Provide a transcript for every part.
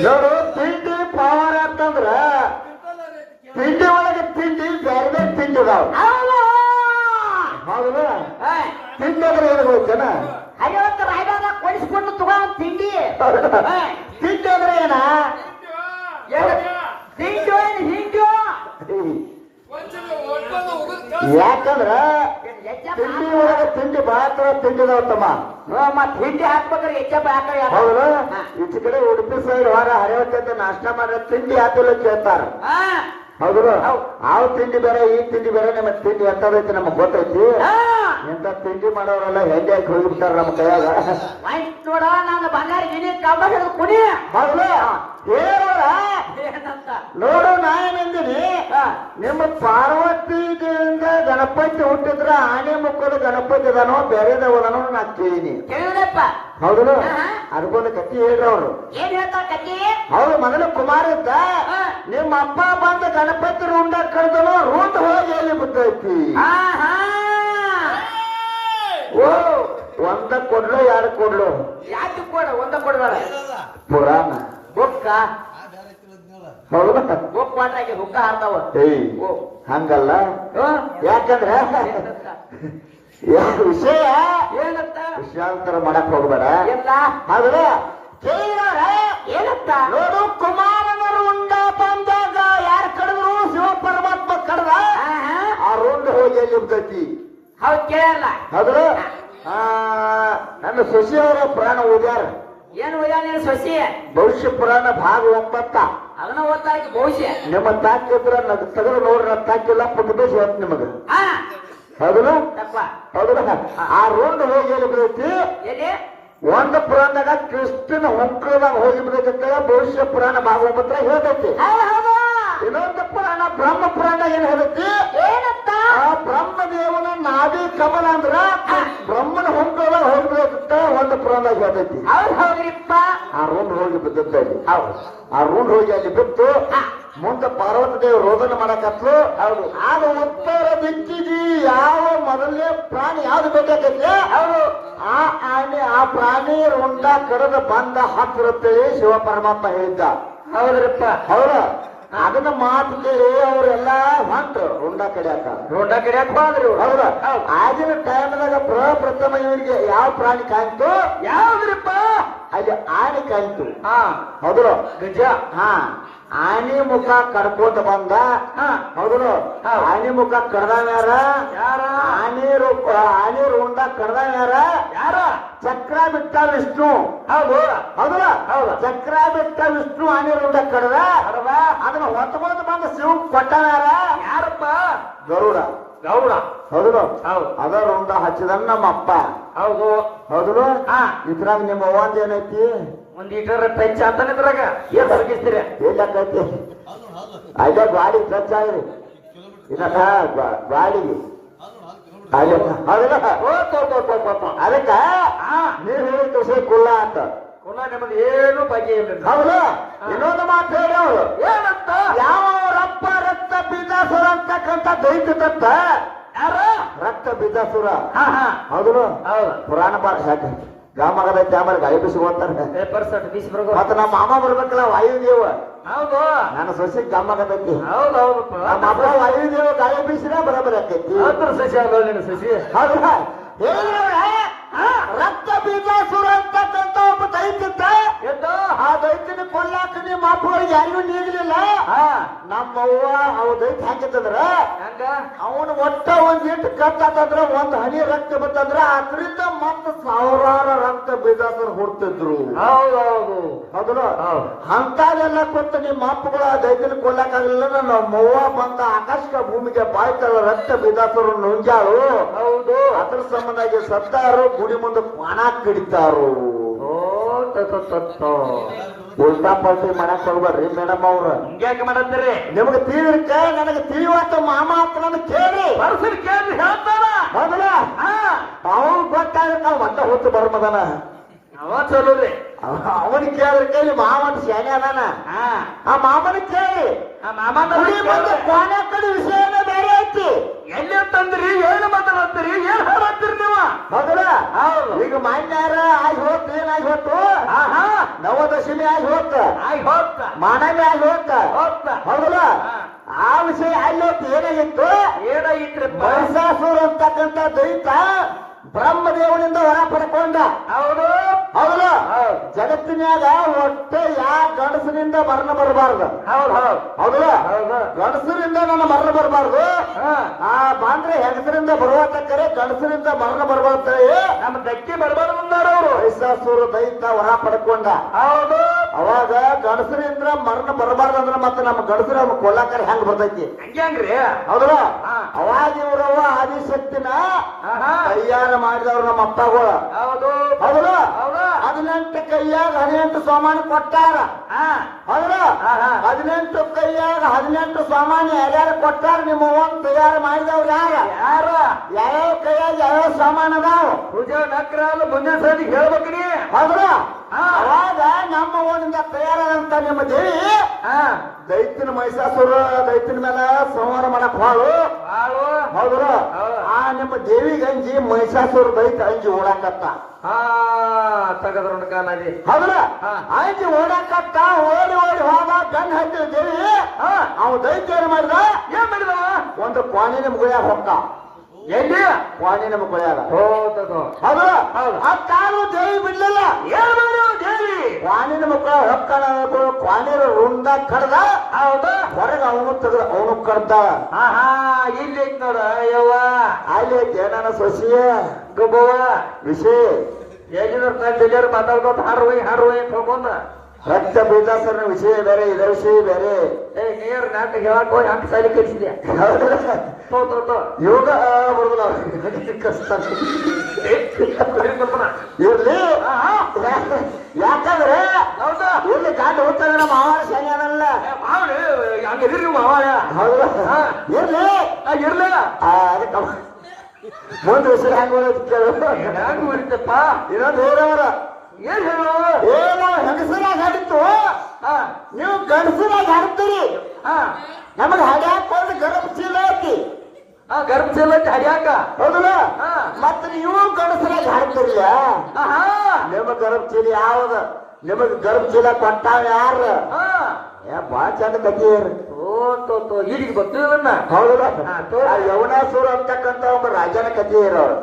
ನೋಡು ತಿಂಡಿ ಪವರ್ ಅಂತಂದ್ರ ತಿಂಡಿ ಒಳಗೆ ತಿಂಡಿ ಬೇರೆ ಬೇರೆ ತಿಂಡಿ ಅದಾವ. ಹೌದಲ್ಲ? ತಿಂಡಿ ಅಂದ್ರೆ ಏನು ಗೊತ್ತೇನ? ಕೊಡಿಸ್ಕೊಂಡು ತಗೋ ತಿಂಡಿ. ತಿಂಡಿ ಅಂದ್ರೆ ಏನ? ಯಾಕಂದ್ರ ತಿಂಡಿ ಒಳಗೆ ತಿಂಡಿ ಮಾತ್ರ ತಿಂಡಿದಾವ ತಮ್ಮ. ಮತ್ ಹಿಂಡಿ ಹಾಕ್ಬೇಕ್ರಿ ಹೆಚ್ಚಪ್ಪ ಹಾಕ. ಹೌದಲ್ಲ? ಈಚೆ ಕಡೆ ಉಡುಪಿ ಸೈಡ್ ವಾರ ಹರಿವತ್ತ ನಾಷ್ಟ ಮಾಡಿದ್ರೆ ತಿಂಡಿ ಹಾಕಲು ಕೇಳ್ತಾರ. ಹೌದು. ಆವ್ ತಿಂಡಿ ಬೇರೆ ಈ ತಿಂಡಿ ಬೇರೆ. ನಿಮ್ಮ ತಿಂಡಿ ಎಂತದೈತಿ ನಮಗ್ ಗೊತ್ತೈತಿ. ಎಂತ ತಿಂಡಿ ಮಾಡೋರೆಲ್ಲ ಹೆಂಗೆ ಹಾಕಿ ಹೋಗಿಬಿಟ್ಟಾರ ನಮ್ಮ ಕೈಯಾಗ. ನೋಡ ನಾನು ಬಂಗಾರ ಗಿಣಿ ಕಬ್ಬ ಹಿಡಿದು ಕುಡಿ. ಹೌದು ನೋಡು ನಾ ಏನಂದಿನಿ, ನಿಮ್ಮ ಪಾರ್ವತಿಯಿಂದ ಗಣಪತಿ ಹುಟ್ಟಿದ್ರ ಆನೆ ಮುಖದ ಗಣಪತಿ ಅದಾನೋ ಬೇರೆದವದನೋ ನಾ ಕೇಳಿನಿ. ಹೌದು ಅದಕ್ಕೊಂದು ಕತ್ತಿ ಹೇಳ್ರಿ ಅವ್ರು. ಏನ್ ಹೇಳ್ತಾರ ಕತ್ತಿ? ಹೌದು ಮೊದಲು ಕುಮಾರ ಇದ್ದ. ನಿಮ್ಮ ಅಪ್ಪ ಬಂದ ಗಣಪತಿ ರುಂಡ ಕಡ್ದನು ರುಂಡ ಹೋಗಿ ಎಲ್ಲಿ ಬಿದ್ದೈತಿ. ಓ ಒಂದ ಕೊಡ್ಲು ಯಾರು ಕೊಡ್ಲು? ಯಾಕೆ ಕೊಡ ಒಂದ ಕೊಡ್ಬೇಡ. ಪುರಾಣ ಬುಕ್ಕ ಹೌದು ಬುಕ್ ಮಾಡ್ರಾಗಿ ಹುಕ್ಕ ಹಾರ್ತಾವ. ಹಂಗಲ್ಲ. ಯಾಕಂದ್ರ ವಿಷಯ ಏನಂತ ವಿಷಯಾಂತರ ಮಾಡಕ್ ಹೋಗ್ಬೇಡ. ಎಲ್ಲ ಆದ್ರೆ ಏನಂತ ನೋಡು ಕುಮಾರನರು ಉಂಡ ಬಂದಾಗ ಯಾರು ಕಡಿದ್ರು ಶಿವ ಪರಮಾತ್ಮ ಕಡ್ದ ಆ ರುಂಡ ಹೋಗಿ ಎಲ್ಲಿ ಬಿದ್ದೈತಿ. ಹೌದ್ ಕೇಳಲ್ಲ. ಆದ್ರೆ ನನ್ನ ಶಶಿಯವರ ಪುರಾಣ ಓದ್ಯಾರ. ಏನು ಓದ್ಯಾನ ಸೊಸಿ? ಭವಿಷ್ಯ ಪುರಾಣ ಭಾಗ 9. ಅದನ್ನ ಓದ್ತಾಕಿ ಭವಿಷ್ಯ. ನಿಮ್ಮ ತಾಕಿದ್ರ ತೆಗೆದು ನೋಡ್ರಿ ತಾಕಿಲ್ಲ ಪುಟ್ಟ ಹೇಳ್ತ ನಿಮಗ. ಹೌದಲ್ಲ? ಹೌದಲ್ಲ? ಆ ರುಂಡ ಹೋಗಿ ಎಲ್ಲಿ ಬಿದ್ದೈತಿ. ಒಂದು ಪುರಾಣದಾಗ ಕೃಷ್ಣನ ಹೊಂಕದಾಗ ಹೋಗಿ ಬಿದ್ದೈತಿ. ಭವಿಷ್ಯ ಪುರಾಣ ಭಾಗ 9 ಹೇಳ್ತೈತಿ. ಇನ್ನೊಂದು ಪುರಾಣ ಬ್ರಹ್ಮ ಪುರಾಣ ಏನ್ ಹೇಳ್ತೈತಿ. ಏನಂತ? ಆ ಬ್ರಹ್ಮದೇವನ ನಾಭಿ ಕಮಲ ಅಂದ್ರ ಬ್ರಹ್ಮನ ಹೊಂಕದಾಗ ಹೋಗಿ ಬಿದ್ದೈತಿ. ಒಂದು ಪುರಾಣದಾಗ ಹೇಳ್ತೈತಿ. ಹೌದ್ರಿಪ್ಪ. ಆ ರುಂಡ್ ಹೋಗಿ ಬಿದ್ದೈತಿ. ಆ ರುಂಡ್ ಹೋಗಿ ಅಲ್ಲಿ ಬಿತ್ತು. ಮುಂದೆ ಪಾರ್ವತಿ ದೇವ್ ರೋದನ ಮಾಡಕತ್ಲು. ಹೌದು. ಆಗ ಉತ್ತರ ದಿಕ್ಕಿಗೆ ಯಾವ ಮೊದಲನೇ ಪ್ರಾಣಿ ಯಾವ್ದು ಬೇಕಾಗೈತಿ. ಹೌದು. ಆ ಆನೆ ಆ ಪ್ರಾಣಿ ರುಂಡ ಕಡದ ಬಂದ ಹತ್ತಿರತ್ತೇಳಿ ಶಿವ ಪರಮಾತ್ಮ ಹೇಳಿದ್ದ. ಹೌದ್ರಪ್ಪ. ಹೌದ. ಅದನ್ನ ಮಾತು ಕೇಳಿ ಅವರೆಲ್ಲಾ ಹೊಂಟ್ರು ರುಂಡ ಕಡಿಯಾಕ. ರುಂಡ ಕಡಿಯಾಕ ಹೋದ್ರು. ಹೌದ. ಆಗಿನ ಟೈಮ್ದಾಗ ಪ್ರಥಮ ಇವರಿಗೆ ಯಾವ ಪ್ರಾಣಿ ಕಾಯ್ತು. ಯಾವ್ದ್ರಪ್ಪ? ಅಲ್ಲಿ ಆನೆ ಕಾಯ್ತು. ಹೌದು. ಗಜ. ಆನೆ ಮುಖ ಕಡ್ಕೋತ ಬಂದ. ಹೌದು. ಆನೆ ಮುಖ ಕಡ್ದಾವ್ಯಾರ. ಆನೆ ರುಂಡ ಕಡ್ದಾವ್ಯಾರ. ಯಾರ? ಚಕ್ರ ಬಿಟ್ಟ ವಿಷ್ಣು. ಹೌದು. ಹೌದಲ್ಲ? ಹೌದು. ಚಕ್ರ ಬಿಟ್ಟ ವಿಷ್ಣು ಆನೆ ರುಂಡ ಕಡ್ದ. ಅದನ್ನ ಹೊತ್ಕೊಂಡ್ ಬಂದ ಶಿವ ಕೊಟ್ಟವ್ಯಾರ. ಯಾರಪ್ಪ? ಗರುಡ. ಗೌಡ. ಹೌದು. ಅದ ರುಂಡ ಹಚ್ಚಿದ ನಮ್ಮ ಅಪ್ಪ. ಹೌದು. ಹೌದು. ಇದ್ರಾಗ ನಿಮ್ಮ ಅವ್ವಂದ ಏನೈತಿ? 1 ಲೀಟರ್ ಪಂಚ ಅಂತಾನೆ ಇದ್ರಾಗ ಏನ್ ಹೊರಗಿಸ್ತೀರ? ಎಲ್ಲಕೈತಿ ಅಲ್ಲೇ ಗಾಡಿ ಟಚ್ ಆಗ್ರಿ. ಇನ್ನ ಗಾಡಿಗೆ ಅದಕ್ಕ ನೀವ್ ಹೇಳಿ ತುಸೆ ಕುಲ್ಲ ಅಂತ. ಕುಲ್ಲ ನಿಮ್ಮದು ಏನು ಬಗ್ಗೆ ಇಲ್ಲ. ಹೌದು. ಇನ್ನೊಂದು ಮಾತು ಹೇಳಿ ಅವ್ರು. ಏನಂತ? ಯಾವರಪ್ಪ ರಕ್ತ ಬೀಜಾಸುರ ಅಂತಕ್ಕಂಥ ದೈತ್ಯದತ್ತ. ಯಾರ? ರಕ್ತ ಬೀಜಾಸುರ. ಹೌದು. ಪುರಾಣ ಪಾಠ ಸಾಕು. ಗ್ರಾಮಗದೈತಿ ಆಮೇಲೆ ಗಾಳಿ ಬಿಸಿಗೋತಾರ. ಮತ್ತ ನಮ್ಮ ಮಾಮ ಬರ್ಬೇಕಲ್ಲ ವಾಯುದೇವ. ಹೌದು. ನನ್ನ ಸೊಸೆ ಗಮ್ಮಗದೈತಿ. ಹೌದೌದು. ನಮ್ಮ ಅಪ್ಪ ವಾಯುದೇವ ಗಾಳಿ ಬೀಸಿನ ಬರಬರಿ ಆಕೈತಿ. ಸಸಿ ಆಗೋಣ ಸಸಿ. ಹೌದಾ? ರಕ್ತ ಬೀಜಾಸುರ ಅಂತಕ್ಕಂಥ ಒಬ್ಬ ದೈತ್ಯತ್ತ. ಆ ದೈತ್ಯನ ಕೊಲ್ಲಾಕ ನಿಮ್ಮ ಅಪ್ಪಗಳಿಗೆ ಯಾರಿಗೂ ನೀಗಲಿಲ್ಲ. ನಮ್ಮವ್ವ ಅವ ದೈತ್ಯ ಹಾಕಿತ್ತಂದ್ರ ಅವನು ಒಟ್ಟ ಒಂದಿಟ್ಟು ಕತ್ತಂದ್ರ ಒಂದ್ ಹನಿ ರಕ್ತ ಬರ್ತಂದ್ರ ಅದರಿಂದ ಮತ್ತ ಸಾವಿರಾರು ರಕ್ತ ಬೀಜಾಸುರ ಹುಡ್ತಿದ್ರು. ಹೌದೌದು. ಹೌದಲ್ಲ? ಅಂತದೆಲ್ಲ ಕೊಟ್ಟು ನಿಮ್ಮ ಅಪ್ಪಗಳ ದೈತ್ಯನ ಕೊಲ್ಲಾಕಾಗಲಿಲ್ಲ. ನಮ್ಮವ್ವ ಬಂದ ಆಕಾಶಕ ಭೂಮಿಗೆ ಬಾಯ್ತಲ್ಲ ರಕ್ತ ಬೀಜಾಸುರ ನುಂಜಾಳು. ಹೌದು. ಅದ್ರ ಸಂಬಂಧಾಗಿ ಸತ್ತಾರು ಗುಡಿ ಮುಂದೆ ಕ್ವಾಣ ಕಡಿತಾರು. ಉಲ್ಟಾ ಪಲ್ಟಿ ಮಾಡಕ್ ಹೋಗ್ಬೇಡ್ರಿ ಮೇಡಮ್ ಅವ್ರ. ಹಿಂಗ್ಯಾಕೆ ಮಾಡತ್ತೀರಿ? ನಿಮ್ಗೆ ತಿಳಿಕ ನನಗೆ ತಿಳಿಯುವಂತ ಮಾಮ ಅಂತ ನನಗೆ ಕೇಳಿ ಬರ್ಸರಿ ಕೇಳಿ ಹೇಳ್ತಾನ. ಹೌದಲ್ಲ? ಅವ್ನು ಗೊತ್ತಾಗ ನಾವು ಒಟ್ಟ ಹೊತ್ತು ಬರ್ಮದನ. ಅವ ಚಲೋರಿ. ಅವನಿಗೆ ಕೇಳಿದ್ರ ಕೇಳಿ ಮಾಮನ ಶಾನೆ ಅದಾನ. ಆ ಮಾಮನ ಕೇಳಿ ಮಾಮನ ಕ್ವಾಣ ಕಡಿ ವಿಷಯನೇ ಬೇರೆ ಐತಿ. ಎಲ್ಲಿ ತಂದ್ರಿ ಏನು ಮಾತಾಡತ್ತೀರಿ ಏನ್ ಹಾಡತ್ತೀರಿ ನೀವು ಹೌದಲ್ಲ ಹೌದು ಈಗ ಮಾನ್ಯಾರ ಆಗಿ ಹೋತ್ ಏನಾಗಿ ಹೋತು ನವದಶಮಿ ಆಗಿ ಹೋತ ಆಗಿ ಹೋಗ್ತ ಮಾನವಿ ಆಗಿ ಹೋತ ಹೋಗ್ತ ಹೌದಲ್ಲ ಆ ವಿಷಯ ಅಲ್ಲಿ ಹೋತ್ ಏನಾಗಿತ್ತು ಏನಾಗಿತ್ರಿಪ್ಪ ಮಹಿಷಾಸುರ ಅಂತಕ್ಕಂಥ ದೈತ ಬ್ರಹ್ಮದೇವನಿಂದ ಹೊರ ಪಡ್ಕೊಂಡ ಹೌದು ಹೌದಲ್ಲ ಹೌದು ಜಗತ್ತಿನ್ಯಾಗ ಒಟ್ಟು ಯಾವ ಗಂಡಸರಿಂದ ಮರಣ ಬರಬಾರ್ದು ಹೌದು ಹೌದು ಹೌದಲ್ಲ ಹೌದು ಗಂಡಸರಿಂದ ನನ್ನ ಮರಣ ಬರಬಾರ್ದು ಆ ಬಂದ್ರೆ ಹೆಂಗಸರಿಂದ ಬರುವತ್ತಕ್ಕರೆ ಗಂಡಸರಿಂದ ಮರಣ ಬರಬಾರ್ದು ನಮ್ಮ ದಕ್ಕಿ ಬರ್ಬಾರ್ದು ಅಂದಾರ ಅವರು ಮಹಿಷಾಸುರ ದೈತ ಹೊರ ಪಡ್ಕೊಂಡ ಹೌದು ಅವಾಗ ಗಂಡಸರಿಂದ ಮರಣ ಬರಬಾರ್ದು ಅಂದ್ರೆ ಮತ್ತೆ ನಮ್ಮ ಗಂಡಸರ ಕೊಳ್ಳಾಕರೆ ಹೆಂಗ್ ಬರ್ತೈತಿ ಹಂಗ್ಯಾಂಗ್ರಿ ಹೌದಲ್ಲ ಹಾ. ಅವಾಗ ಇವರವ ಆದಿಶಕ್ತಿನ ಕೈಯಾರ ಮಾಡಿದವ್ರು ನಮ್ಮ ಅಪ್ಪಗಳು ಹೌದು ಹೌದಲ್ಲ ಹೌದು 18 ಕೈಯಾಗ 18 ಸಾಮಾನು ಕೊಟ್ಟಾರ ಹೌದಲ್ಲ ಹಾ, ಹಾ. 18 ಕೈಯಾಗ 18 ಸಾಮಾನು ಯಾರ್ಯಾರು ಕೊಟ್ಟಾರ ನಿಮ್ಮ ಒಂದು ತಯಾರು ಮಾಡಿದವ್ರು ಯಾರ ಯಾವ್ಯಾವ ಕೈಯಾಗ ಯಾವ್ಯಾವ ಸಾಮಾನು ಅದಾವ ಪೂಜಾ ನಕ್ರಾಲು ಮುಂದಿನ ಸರಿ ಹೇಳ್ಬೇಕ್ರಿ ಹೌದಲ್ಲ ಹಾ. ಅವಾಗ ನಮ್ಮ ಓಣಿಂದ ತಯಾರಾದಂತ ನಿಮ್ಮ ದೇವಿ ದೈತ್ಯನ ಮಹಿಷಾಸುರ ದೈತ್ಯನ ಮೇಲೆ ಸಂಹಾರ ಮಾಡಕ್ ಹಾಳು ಹಾಳು ಹೌದಲ್ಲ ಹೌದು. ಆ ನಿಮ್ಮ ದೇವಿಗೆ ಅಂಜಿ ಮಹಿಷಾಸುರ ದೈತ್ಯ ಅಂಜಿ ಓಡಾಕತ್ತ ತಗದ್ರೊಂಡ ಕಾಲಾದಿ ಹೌದಲ್ಲ ಹಾ. ಅಂಜಿ ಓಡಾಕತ್ತ ಓಡಿ ಓಡಿ ಹೋದ ಗಂಡ ಹತ್ತಿರ ದೇವಿ ಅವ ದೈತ್ಯ ಏನ್ ಮಾಡಿದ ಏನ್ ಮಾಡಿದ ಒಂದು ಕ್ವಾಣಿನ ಮುಗುಳ್ಯಾಗ ಹೊಕ್ಕ ಎಲ್ಲಿ ಕ್ವಾಣಿನ ಮುಗುಳ್ಯಾಗ ಹೌದು ಹೌದಲ್ಲ ಹೌದು. ಆ ಕಾಲು ದೇವಿ ಬಿಡ್ಲಿಲ್ಲ ಏನ್ ಮಾಡಿದ ದೇವಿ ಕ್ವಾಣಿನ ಮಕ್ಕಳ ಹೊಕ್ಕಣ ಕ್ವಾಣಿರ ರುಂಡ ಕಡ್ದ ಹೌದು ಹೊರಗೆ ಅವನು ತೆಗೆದ ಅವನು ಕಡ್ದ ಇಲ್ಲಿ ಐತ್ ನೋಡ ಯವ್ವ ಅಲ್ಲಿ ಏನಾನ ಸೊಸಿಯ ಗೊಬ್ಬವ ವಿಷಯ ಹೇಗಿದ್ರು ಡೆಲಿವರಿ ಮಾತಾಡ್ಕೊತ ಹಾರುವೆ ಹೋಗೊಂದ ರಕ್ತ ಬೀಜಾಸನ ವಿಷಯ ಬೇರೆ ಇದರ ವಿಷಯ ಬೇರೆ ನೀರು ನಾಟಕ ಹೇಳಕ್ ಹೋಗಿ ಹಂತ ಸಾಲಿ ಕಲಿಸಿದ್ಯಾ ಯೋಗ ಬರುದಿಲ್ಲ ಕಷ್ಟ ಇರ್ಲಿ ಯಾಕಂದ್ರೆ ಹೌದಾ ಇಲ್ಲಿ ಗಾಂಡ ಹೋಗ್ತಂದ್ರೆ ನಮ್ಮ ಮಾವಾರ ಶಾಲೆ ಅದಲ್ಲ ಹಂಗಿದ್ರಿ ಮಾವಾಳ ಹೌದಾ ಇರ್ಲಿ ಇರ್ಲಿಲ್ಲ ಅದಕ್ಕೆ ಮುಂದೆ ವಿಷಯ ಹೆಂಗ್ ಕೇಳು ಹೆಂಗ್ ಉಳಿತಪ್ಪ ಇನ್ನೊಂದು ಹೇಳವರ ಏನ್ ಹೇಳು ಏನೋ ಹೆಂಗಸರಾಗಿ ಹಾಡಿತ್ತು ನೀವು ಗಂಡಸರಾಗಿ ಹಾಡ್ತೀರಿ ನಮಗ್ ಹಾಡ್ಯಾಕೊಂಡು ಗರ್ಭ ಚೀಲ ಐತಿ ಗರ್ಭ ಚೀಲ ಹರಿಯಾಕ ಹೌದಲ್ಲ ಮತ್ತ ನೀವು ಗಂಡಸರಾಗಿ ಹಾಡ್ತಿರ್ಲ ನಿಮ್ಮ ಗರ್ಭ ಚೀಲ ಯಾವ್ದ ನಿಮಗ್ ಗರ್ಭ ಚೀಲ ಕೊಟ್ಟಾವ ಯಾರ ಬಾಳ ಚಂದ ಕಥೆ ಈಗ ಗೊತ್ತಿಲ್ಲ ಹೌದಲ್ಲ ಯವನಾಸುರ ಅಂತಕ್ಕಂತ ಒಬ್ಬ ರಾಜನ ಕಥೆ ಇರೋರು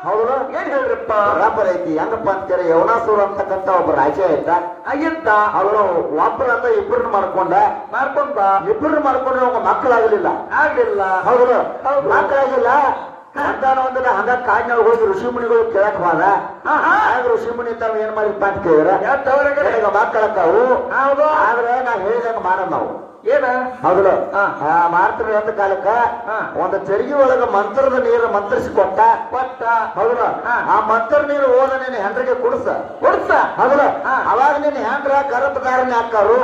ಹೌದಲ್ಲ ಏನ್ ಹೇಳ್ರಪ್ಪ ಬರಾಬರ್ ಐತಿ ಹೆಂಗಪ್ಪ ಅಂತಾರೆ ಯವನಾಸುರ ಅಂತಕ್ಕಂತ ಒಬ್ಬ ರಾಜ ಇದ್ದ ಆಗಿದ್ದ ಅವರು ಒಬ್ಬರಂತ ಇಬ್ಬರನ್ನ ಮಾಡ್ಕೊಂಡ ಇಬ್ಬರನ್ನ ಮಾಡ್ಕೊಂಡ್ರೆ ಅವಾಗ ಮಕ್ಕಳಾಗಲಿಲ್ಲ ಆಗ್ಲಿಲ್ಲ ಹೌದು ಮಕ್ಕಳಾಗಿಲ್ಲ ಸಂತಾನ ಒಂದಿಲ್ಲ ಹಂಗ ಕಾಡಿನಾಗ ಹೋಗಿ ಋಷಿ ಮುನಿಗಳು ಕೇಳಕ್ ಹೋದ ಆಗ ಋಷಿ ಮುನಿ ತಾವ್ ಏನ್ ಮಾಡಿಪ್ಪ ಅಂತ ಕೇಳಿದ್ರ ಮಕ್ಕಳಕ್ಕಾವು ಆದ್ರೆ ನಾವ್ ಹೇಳಿದಂಗ ಮಾಡೋಣ ನಾವು ಏನ ಹೌದಲ್ಲ ಮಾಡ್ತಾರೆ ಅಂತ ಕಾಲಕ್ಕ ಒಂದು ತೆರಿಗೆ ಒಳಗ ಮಂತ್ರದ ನೀರು ಮಂತ್ರಿಸಿ ಕೊಟ್ಟ ಹೌದಲ್ಲ ಆ ಮಂತ್ರ ನೀರು ಹೋದ ನೀನು ಹೆಂಡ್ರಿಗೆ ಕುಡ್ಸ ಹೌದಲ್ಲ ಅವಾಗ ನೀನು ಹೆಂಡ್ರ ಗರ್ಭಧಾರಣೆ ಹಾಕಾರು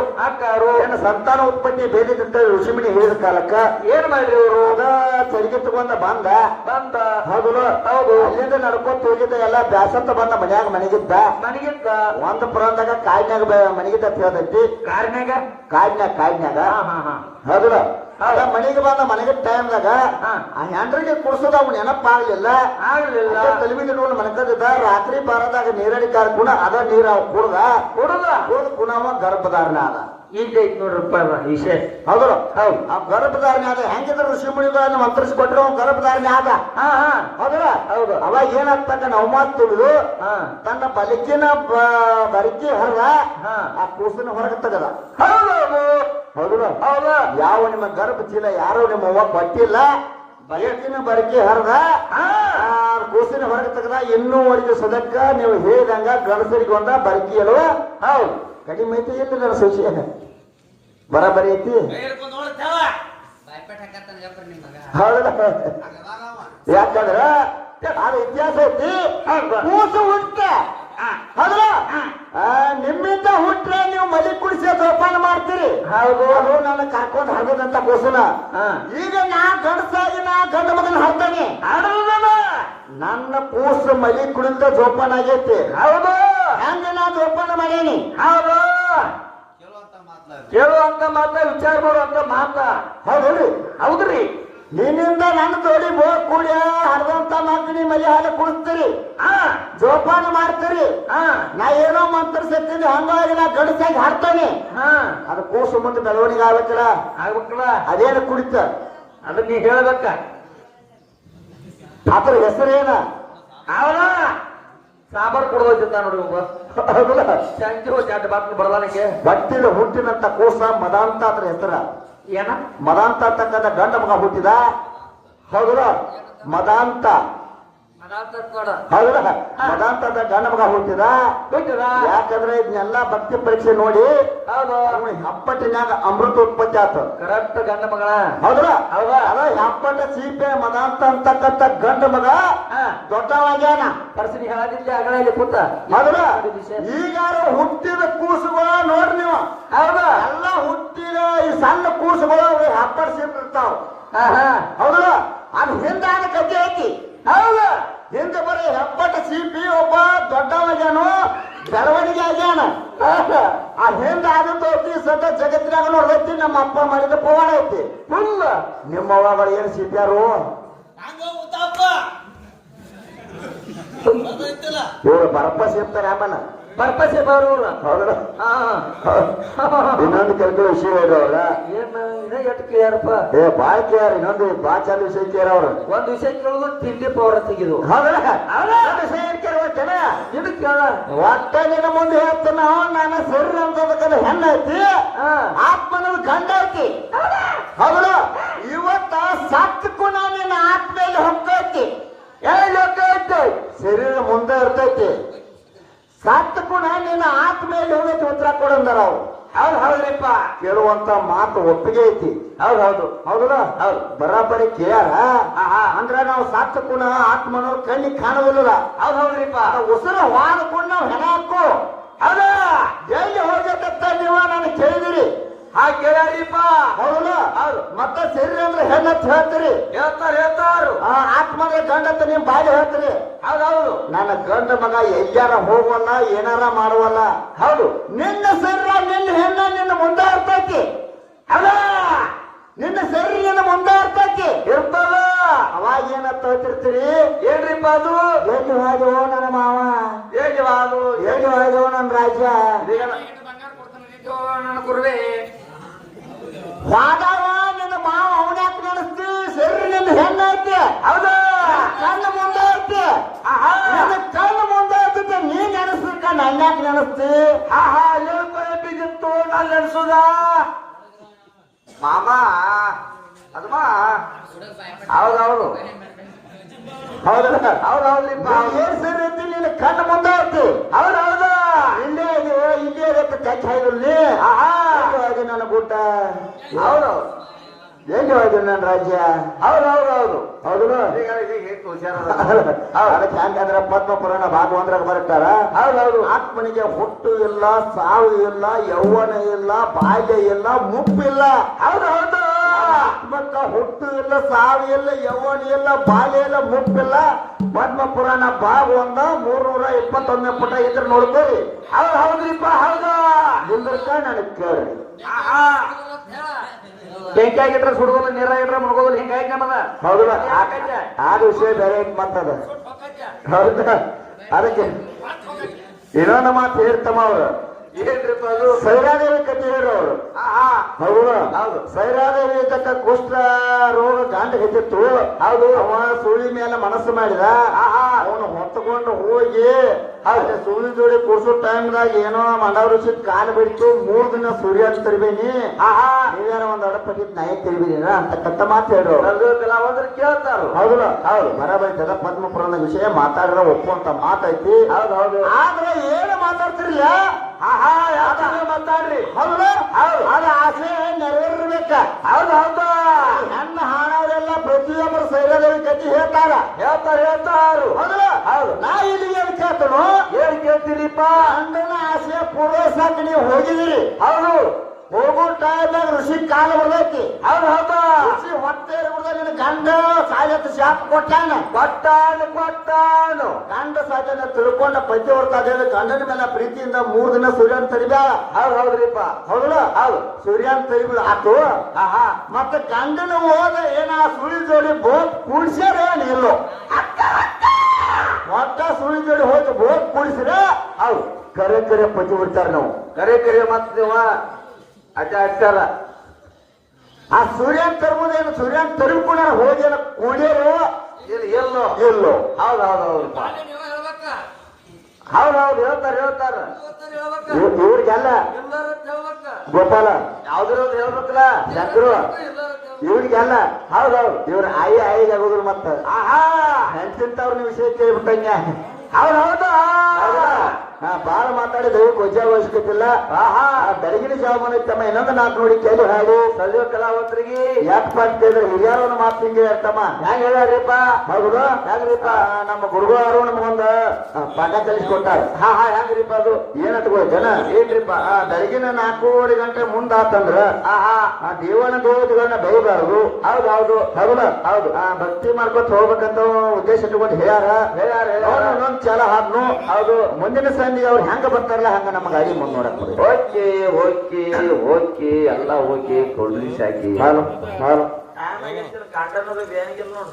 ಏನ ಸಂತಾನ ಉತ್ಪತ್ತಿ ಬೇದಿದ್ದ ಋಷಿಮುನಿ ಹೇಳಿದ ಕಾಲಕ್ಕ ಏನ್ ಮಾಡ್ರಿ ಇವರು ಅದ ತೆರಿಗೆ ತಗೊಂಡ ಬಂದ ಹೌದಲ್ಲ ಹೌದು ಅಲ್ಲಿಂದ ನಡ್ಕೊಂತ ಹೋಗಿದ್ದ ಎಲ್ಲ ಬ್ಯಾಸಂತ ಬಂದ ಮನೆಗಿದ್ದ ಒಂದು ಪುರಾಣದಾಗ ಕಾಡ್ನ್ಯಾಗ ಮನೆಗಿದ್ದ ಅಂತ ಹೇಳ್ತೈತಿ ಕಾಡ್ನ್ಯಾಗ ಹೌದಲ್ಲ ಮನೆಗೆ ಬಂದ ಮನೆಗೆ ಟೈಮ್ದಾಗ ಆ ಹೆಂಡ್ರಿಗೆ ಕುಡ್ಸೋದ ಅವ್ನ ನೆನಪಾಗ್ಲಿಲ್ಲ ತಲೆಬಿದ್ದು ನೋಡಿ ಮನ್ಕದಿದ್ದ ರಾತ್ರಿ ಬಾರದಾಗ ನೀರಡಿ ಕಾರ್ ಕೂಡ ಅದ ನೀರ ಕುಡ್ದು ಪುನಃ ಗರ್ಭಧಾರಣೆ ಆದ ಈಗ ಐತ್ ನೋಡ್ರಪ್ಪ ವಿಷಯ ಹೌದಲ್ಲ ಆ ಗರ್ಭಧಾರಣೆ ಆದ ಹೆಂಗಿದ್ರ ಋಷಿ ಮುನಿಗಳನ್ನ ಮಂತ್ರಿಸಿ ಕೊಟ್ಟರೆ ಅವ್ನು ಗರ್ಭಧಾರಣೆ ಆದ ಹೌದಲ್ಲ ಹೌದು ಅವಾಗ ಏನಾಗ್ತಕ್ಕ ನವಮಾತ್ ತುಳಿದು ತನ್ನ ಬಲಿಕಿನ ಬರಿಕಿ ಹೊರಗ ಆ ಕೂಸಿನ ಹೊರಗೆ ತಗದ ಹೌದಲ್ಲ ಯಾವ ನಿಮ್ಮ ಗರ್ಭ ಚೀಲ ಯಾರು ನಿಮ್ಮ ಅವ್ವ ಕೊಟ್ಟಿಲ್ಲ ಬಯಕಿನ ಬರಕಿ ಹರಿದ ಕೂಸಿನ ಹೊರಗೆ ತೆಗೆದ ಇನ್ನೂವರೆಗೆ ಸದಕ್ಕ ನೀವು ಹೇಳಿದಂಗ ಗಣಸರಿಗೆ ಒಂದ ಬರಕಿ ಅಲ್ವ ಹೌದು ಕಡಿಮೆ ಐತಿ ಇಲ್ಲ ನನ್ನ ಸೊಸಿ ಬರಾಬರಿ ಐತಿ ಹೌದಲ್ಲ ಯಾಕಂದ್ರ ಅದು ಇತಿಹಾಸ ಐತಿ ಕೂಸು ಹುಟ್ಟ ಹೌದಲ್ಲ ನಿಮ್ಮಿಂದ ಹುಟ್ರೆ ನೀವು ಮಲಿ ಕುಡಿಸಿ ಜೋಪಾನ ಮಾಡ್ತೀರಿ ಹೌದು ಅದು ನನ್ನ ಕರ್ಕೊಂಡು ಹರಿದಂತ ಕೂಸನ ಈಗ ನಾ ಗಂಡಸಾಗಿ ನಾ ಗಂಡ ಮಗನ ಹರ್ತಾನೆ ನನ್ನ ಕೂಸು ಮಲಿ ಕುಡಿದ ಜೋಪಾನ ಆಗೈತಿ ಹೌದು ಹೆಂಗ ನಾ ಜೋಪಾನ ಮಾಡೇನಿ ಹೌದು ಕೇಳುವಂತ ಮಾತ ವಿಚಾರ ಮಾಡುವಂತ ಮಾತ ಹೌದ್ರಿ ಹೌದ್ರಿ ನಿನ್ನಿಂದ ನನ್ನ ಜೋಡಿ ಕೂಡಿ ಹರಿದಂತ ಮಕ್ಕಳಿ ಮೈ ಹಾಲು ಕುಡಿಸ್ತೀರಿ ಜೋಪಾನ ಮಾಡ್ತೀರಿ ನಾ ಏನೋ ಮಂತ್ರಿಸಿರ್ತೀನಿ ಹಂಗಾಗಿ ನಾ ಗಡಸಾಗಿ ಹಾಡ್ತಾನೆ ಅದು ಕೂಸು ಮುಂದೆ ಬೆಳವಣಿಗೆ ಆಗ್ಬೇಕಲ್ಲ ಅದೇನು ಕುಡಿತ ಅದನ್ನ ನೀ ಹೇಳ್ಬೇಕ ಅದ್ರ ಹೆಸರೇನ ಅವನ ಸಾಂಬಾರ್ ಕೊಡೋದಿದ್ದ ನೋಡಿ ಸಂಜೆ ಜಾಟ ಬಾಟ್ಲು ಬರಲ್ಲ ನನಗೆ ಬಟ್ಟಿದ ಹುಟ್ಟಿನಂತ ಕೂಸ ಮದಾಂತ ಅದ್ರ ಹೆಸರ ಏನ ಮದಾಂತ ಅಂತಕ್ಕಂಥ ಗಂಡ ಮಗ ಹುಟ್ಟಿದ ಹೌದಲ್ಲ ಮದಾಂತ ಹೌದಲ್ಲ ಮದಾಂತ ಅಂತ ಗಂಡ ಮಗ ಹುಟ್ಟಿದ ಯಾಕಂದ್ರೆ ಇದನ್ನೆಲ್ಲ ಭಕ್ತಿ ಪರೀಕ್ಷೆ ನೋಡಿ ಹೆಪ್ಪಟ್ಟಿನ್ಯಾಗ ಅಮೃತ ಉತ್ಪತ್ತಿ ಆತ ಕರೆಕ್ಟ್ ಗಂಡ ಮಗಳ ಹೌದಲ್ಲ ಅದ ಹೆಪ್ಪಟ್ಟ ಚೀಪೆ ಮದಾಂತ ಅಂತಕ್ಕಂಥ ಗಂಡ ಮಗ ದೊಡ್ಡವಾಗ್ಯಾನ ಪರ್ಸನಿ ಹೇಳದಿಲ್ಲ ಅಗಳಲ್ಲಿ ಕೂತ ಹೌದಲ್ಲ ಈಗ ಹುಟ್ಟಿದ ಕೂಸುಗಳು ನೋಡ್ರಿ ನೀವು ಹೌದಾ ಎಲ್ಲ ಹುಟ್ಟಿದ ಈ ಸಣ್ಣ ಕೂಸುಗಳು ಹೆಪ್ಪಟ್ಟ ಚೀಪ್ ಇರ್ತಾವ ಹೌದಲ್ಲ ಅದು ಹಿಂದಾದ ಕಥೆ ಐತಿ ಹೌದ ಹಿಂದೆ ಬರೀ ಹೆಪ್ಪಟ್ಟ ಚೀಪಿ ಒಬ್ಬ ದೊಡ್ಡವಾಗ್ಯಾನು ಬೆಳವಣಿಗೆ ಆಗ್ಯಾನ ಆ ಹಿಂದ ಆದದ್ದು ಐತಿ ಸದ್ಯ ಜಗತ್ತಿನಾಗ ನೋಡ್ದೈತಿ ನಮ್ಮ ಅಪ್ಪ ಮಾಡಿದ ಪವಾಡ ಐತಿ ಫುಲ್ ನಿಮ್ಮ ಅವ್ವಗಳು ಏನ್ ಸಿದ್ಯಾರು ಇವ್ರು ಬರಪ್ಪ ಸಿಗ್ತಾರೆ ಆಮೇಲೆ ಪರ್ಪಸ್ ಬರೋರು ಹೌದಲ್ಲ ಇನ್ನೊಂದು ಕೆಲಸ ವಿಷಯ ಹೇಳೋರ ಏನ ಎಷ್ಟು ಕ್ಲಿಯರ್ಪ ಬಾಳ ಕ್ಲಿಯರ್ ಇನ್ನೊಂದು ಬಾ ಚಂದ ವಿಷಯ ಕೇಳ ಅವ್ರು ಒಂದ್ ವಿಷಯ ಕೇಳೋದು ತಿಂಡಿ ಪೌರ ತೆಗಿದು ಹೌದಲ್ಲ ವಿಷಯ ಕೇಳ ಇದಕ್ ಕೇಳ ಒಟ್ಟ ನಿನ್ನ ಮುಂದೆ ಹೇಳ್ತಾನ ನಾನು ಸರಿ ಅಂತದಕ್ಕಲ್ಲ ಹೆಣ್ಣ ಐತಿ ಆತ್ಮನದ ಗಂಡ ಐತಿ ಹೌದಲ್ಲ ಇವತ್ತ ಸತ್ತಕ್ಕೂ ನಾನು ನಿನ್ನ ಆತ್ಮೆಯಲ್ಲಿ ಹೊಕ್ಕೈತಿ ಶರೀರ ಮುಂದೆ ಇರ್ತೈತಿ ಸತ್ತಕ್ಕೂ ನಿನ್ನ ಆತ್ಮೆಯಲ್ಲಿ ಹೋಗೈತಿ ಉತ್ತರ ಕೊಡಂದಾರ ಅವ್ರು ಹೌದ್ರಿಪ್ಪ ಕೇಳುವಂತ ಮಾತು ಒಪ್ಪಿಗೆ ಐತಿ ಹೌದಲ್ಲ ಬರಾಬರಿ ಕೇಳ್ಯಾರ ಅಂದ್ರ ನಾವು ಸತ್ತಕ್ಕೂ ಆತ್ಮನವ್ರ ಕಣ್ಣಿಗೆ ಕಾಣುವುದಿಲ್ಲ ಹೌದ್ರಿಪ್ಪ ಉಸಿರು ವಾದಕೊಂಡು ನಾವು ಹೆಣ ಹಾಕು ಅದ ಎಲ್ಲಿ ಹೋಗತ್ತ ನೀವ ನಾನು ಕೇಳಿದಿರಿ ಕೇಳ್ಯಾರಿಪ್ಪ ಹೌದಲ್ಲ ಮತ್ತೆ ಶರೀರ ಅಂದ್ರೆ ಹೆಣ್ಣತ್ ಹೇಳ್ತೀರಿ ಹೇಳ್ತಾರು ಆತ್ಮದ ಗಂಡ ಅಂತ ನಿಮ್ ಬಾಯಿ ಹೇಳ್ತೀರಿ ಹೌದೌದು ನನ್ನ ಗಂಡ ಮಗ ಎಲ್ಲಾರ ಹೋಗುವಲ್ಲ ಏನಾರ ಮಾಡುವಲ್ಲ ಹೌದು ನಿನ್ನ ಶರೀರ ನಿನ್ನ ಹೆಣ್ಣ ನಿನ್ನ ಮುಂದೆ ಇರ್ತೈತಿ ಅದ ನಿನ್ನ ಶರೀರ ನಿನ್ನ ಮುಂದೆ ಇರ್ತೈತಿ ಇರ್ತದ ಅವಾಗ ಏನಂತ ಹೇಳ್ತಿರ್ತೀರಿ ಏನ್ರಿಪ್ಪ ಅದು ಎಲ್ಲಿ ಹೋದವು ನನ್ನ ಮಾವ ಎಲ್ಲಿ ಹೋದವು ನನ್ನ ರಾಜ್ಯ ನನ್ನ ಗುರುವೇ ವಾದವ ನಿನ್ನ ಮಾವ ಅವನ್ಯಾಕ ನೆನಸ್ತಿ ಶರೀರ ನಿನ್ನ ಹೆಣ್ಣ ಐತಿ ಹೌದಾ ಕಣ್ಣು ಮುಂದೆ ಐತಿ ನಿನ್ನ ಕಣ್ಣು ಮುಂದೆ ಐತಿ ನೀ ನೆನಸ್ಬೇಕ ನನ್ಯಾಕ ನೆನಸ್ತಿ ಬಿದ್ದಿತ್ತು ನಾನು ನೆನ್ಸುದ ಮಾಮ ಅದಮ್ಮ ಹೌದೌದು ಏನ್ ಸರಿ ಐತಿ ನಿನ್ನ ಕಣ್ಣು ಮುಂದೆ ಐತಿ ಹೌದೌದು ಇಲ್ಲೇ ಕಚ್ಚ ಹಾಯ್ದಲ್ಲಿ ನನ್ನ ಗುಡ್ಡ ಹೌದೌದು ಎಲ್ಲಿ ಹೋಯ್ತು ನನ್ನ ರಾಜ್ಯ ಹೌದೌದು ಹೌದಲ್ಲ ಅದಕ್ಕೆ ಹೆಂಗಂದ್ರೆ ಪದ್ಮ ಪುರಾಣ ಭಾಗವಂದ್ರಾಗ ಬರ್ತಾರ ಹೌದೌದು ಆತ್ಮನಿಗೆ ಹುಟ್ಟು ಇಲ್ಲ ಸಾವು ಇಲ್ಲ ಯೌವನ ಇಲ್ಲ ಬಾಲ್ಯ ಇಲ್ಲ ಮುಪ್ಪಿಲ್ಲ ಹೌದೌದು ಆತ್ಮಕ್ಕ ಹುಟ್ಟು ಇಲ್ಲ ಸಾವು ಇಲ್ಲ ಯೌವನ ಇಲ್ಲ ಬಾಲ್ಯ ಇಲ್ಲ ಮುಪ್ಪಿಲ್ಲ ಪದ್ಮ ಪುರಾಣ ಭಾಗವಂದ 321 ಪುಟ ಇದ್ರ ನೋಡ್ತೀರಿ ಹೌದ್ರಿಪ್ಪ ಹೌದು ನಿಂದ್ರಕ ನನಗೆ ಕೇಳ್ರಿ ಬೆಂಕಿ ಆಗಿಟ್ರೆ ಸುಡುಗೋದು ನೀರಾಗಿಟ್ರೆ ಮುಳುಗೋದು ಹಿಂಗಾಗಿ ನಮ್ಮದ ಹೌದಲ್ಲ ಆ ವಿಷಯ ಬೇರೆ ಮತ್ತದ ಹೌದಾ ಅದಕ್ಕೆ ಇನ್ನೊಂದು ಮಾತು ಹೇಳ್ತಮ್ಮ ಅವ್ರು ಏನ್ರಿಪ್ಪ ಅದು ಸೈರಾದೇವಿ ಕಥೆ ಹೇಳೋರು ಹೌದು ಸೈರಾದೇವಿ ಇದ್ದಕ್ಕ ಕುಷ್ಠ ರೋಗ ಗಾಂಡ ಹೆಚ್ಚಿತ್ತು ಹೌದು ಅವ ಸುಳಿ ಮೇಲೆ ಮನಸ್ಸು ಮಾಡಿದ ಅವನು ಹೊತ್ತಕೊಂಡು ಹೋಗಿ ಹಾಗೆ ಸುಳಿ ಜೋಡಿ ಕೂರ್ಸೋ ಟೈಮ್ದಾಗ ಏನೋ ಮಂಡವ್ರ ಕಾಲು ಬಿಡ್ತು 3 ದಿನ ಸೂರ್ಯ ಅಂತ ತಿರ್ಬೇನಿ ನೀವೇನೋ ಒಂದ್ ಅಡಪಟ್ಟಿದ್ ನಾಯಿ ತಿರ್ಬಿದೀನ ಅಂತಕ್ಕಂಥ ಮಾತು ಹೇಳೋರು ಕೆಲವಂದ್ರೆ ಕೇಳ್ತಾರು ಹೌದಲ್ಲ ಹೌದು ಬರಬೈತದ ಪದ್ಮ ಪುರಾಣ ವಿಷಯ ಮಾತಾಡಿದ್ರೆ ಒಪ್ಪುವಂತ ಮಾತೈತಿ ಹೌದೌದು ಆದ್ರೆ ಏನು ಮಾತಾಡ್ತಿರ್ಲಿಲ್ಲ ಮಾತಾಡ್ರಿ ಹೌದು ಅದ ಆಸೆ ನೆರವೇರ್ಬೇಕ ಹೌದು ನನ್ನ ಹಾಡವರೆಲ್ಲ ಪ್ರತಿಯೊಬ್ಬರು ಸೈರಾದೇವಿ ಕಥೆ ಹೇಳ್ತಾರ ಹೇಳ್ತಾರು ಹೌದು ನಾ ಇಲ್ಲಿ ಏನ್ ಕೇಳ್ತಾನು ಏನ್ ಕೇಳ್ತೀರಿಪ್ಪ ಗಂಡನ ಆಸೆ ಪೂರೈಸಾಕ ನೀವು ಹೋಗಿದಿರಿ ಹೌದು ಹೋಗೋ ಟೈಮ್ದಾಗ ಕುರ್ಸಿ ಕಾಲ ಬರ್ತೈತಿ. ಹೌದು ಹೌದು ಕುರ್ಸಿ ಹೊಟ್ಟೆ ನಿನ್ನ ಗಂಡ ಸಾಯತ್ ಶಾಪ್ ಕೊಟ್ಟಾನ. ಕೊಟ್ಟಾನು ಗಂಡ ಸಾಧ್ಯ ತಿಳ್ಕೊಂಡ ಪದ್ಯ ಹೊರ್ತಾಗ ಗಂಡನ ಮೇಲೆ ಪ್ರೀತಿಯಿಂದ 3 ದಿನ ಸೂರ್ಯನ್ ತರಿಬ್ಯಾಳ. ಹೌದ್ರಿಪ್ಪ ಹೌದಲ್ಲ? ಹೌದು ಸೂರ್ಯನ್ ತರಿಬಿಡ ಆತು. ಮತ್ತೆ ಗಂಡನ ಹೋದ ಏನ ಸುಳಿ ಜೋಡಿ ಬೋಟ್ ಕೂಡ್ಸ್ಯಾರ ಏನಿಲ್ಲೋ. ಒಟ್ಟ ಸುಳಿ ಜೋಡಿ ಹೋಗಿ ಬೋಟ್ ಕೂಡಿಸಿರ ಹೌದು ಕರೆ ಕರೆ ಪದ್ಯ ಬಿಡ್ತಾರ ನಾವು. ಕರೆ ಮತ್ ನೀವ ಅಡ್ಡಾಡ್ತಾರ. ಆ ಸೂರ್ಯನ್ ತರ್ಬೋದೇನು ಸೂರ್ಯನ್ ತರಿಬಿಡ ಹೋಗಿ ಕೂಡ್ಯಾರು ಎಲ್ಲೋ ಎಲ್ಲೋ. ಹೌದೌದೌದಪ್ಪ ಹೌದೌದು ಹೇಳ್ತಾರ ಇವ್ರಿಗೆಲ್ಲ ಗೋಪಾಲ ಯಾವ್ದಿರೋದು ಹೇಳ್ಬೇಕಲ್ಲ ಶಂಕರು ಇವ್ರಿಗೆಲ್ಲ ಹೌದೌದು ಇವ್ರ ಆಯಿಗೆ ಆಗೋದ್ರು ಮತ್ತ ಆಹಾ ಹೆಂತಿಂತವ್ರ ವಿಷಯ ಕೇಳ್ಬಿಟ್ಟಂಗ. ಹೌದೌದು ಬಾಳ ಮಾತಾಡಿದ್ರು ಗೊಜ್ಜ ಅವಶ್ಯಕತಿಲ್ಲ. ಆಹಾ ಬೆಳಗಿನ ಜಾವನ ತಮ್ಮ ಇನ್ನೊಂದು ನಾಲ್ಕು ನೋಡಿ ಕೇಳಿ ಹಾಡು ಸಜೀವ ಕಲಾವಂತರಿಗೆ ಯಾಕಪ್ಪ ಅಂತಂದ್ರೆ ಹಿರಿಯರವನ್ನ ಮಾತು ಹಿಂಗೆ ಹೇಳ್ತಮ್ಮ. ಹೆಂಗ್ ಹೇಳ್ಯಾರಿಪ್ಪ? ಹೌದು ಹೆಂಗ್ರಿಪ್ಪ? ನಮ್ಮ ಗುರುಗಳು ನಮಗೊಂದು ಪಾಠ ಕಲಿಸ್ಕೊಟ್ಟಾರ. ಹೆಂಗ್ರಿಪ್ಪ ಅದು? ಏನತ್ಕೋ ಜನ ಏನ್ರಿಪ್ಪ? ಬೆಳಗಿನ 4:30 ಗಂಟೆ ಮುಂದಾತಂದ್ರ ಆಹಾ ಆ ದೇವನ ದೇವತೆಗಳನ್ನ ಬೈಬಾರದು. ಹೌದೌದು ಹೌದಾ? ಹೌದು. ಭಕ್ತಿ ಮಾಡ್ಕೊತ ಹೋಗ್ಬೇಕಂತ ಉದ್ದೇಶ ಇಟ್ಕೊಂಡು ಹೇಳ್ಯಾರ. ಇನ್ನೊಂದ್ ಚಾಲ ಹಾಡ್ನು. ಹೌದು. ಮುಂದಿನ ಸಂಜೆ ಅವ್ರು ಹೆಂಗ ಬರ್ತಾರಲ್ಲ ಹಂಗ ನಮ್ಮ ಗಾಡಿ ಮುಂದ್ ನೋಡಕ್ ಓಕೆ ಓಕೆ ಓಕೆ ಎಲ್ಲ ಓಕೆ ಕೋಲ್ಡ್ ಡ್ರಿಂಕ್ಸ್ ಹಾಕಿ ಹಾಲು ಹಾಲು ಕಾಂಡ ಅನ್ನೋದು ಬೇನಿಗಿಲ್ಲ ನೋಡು.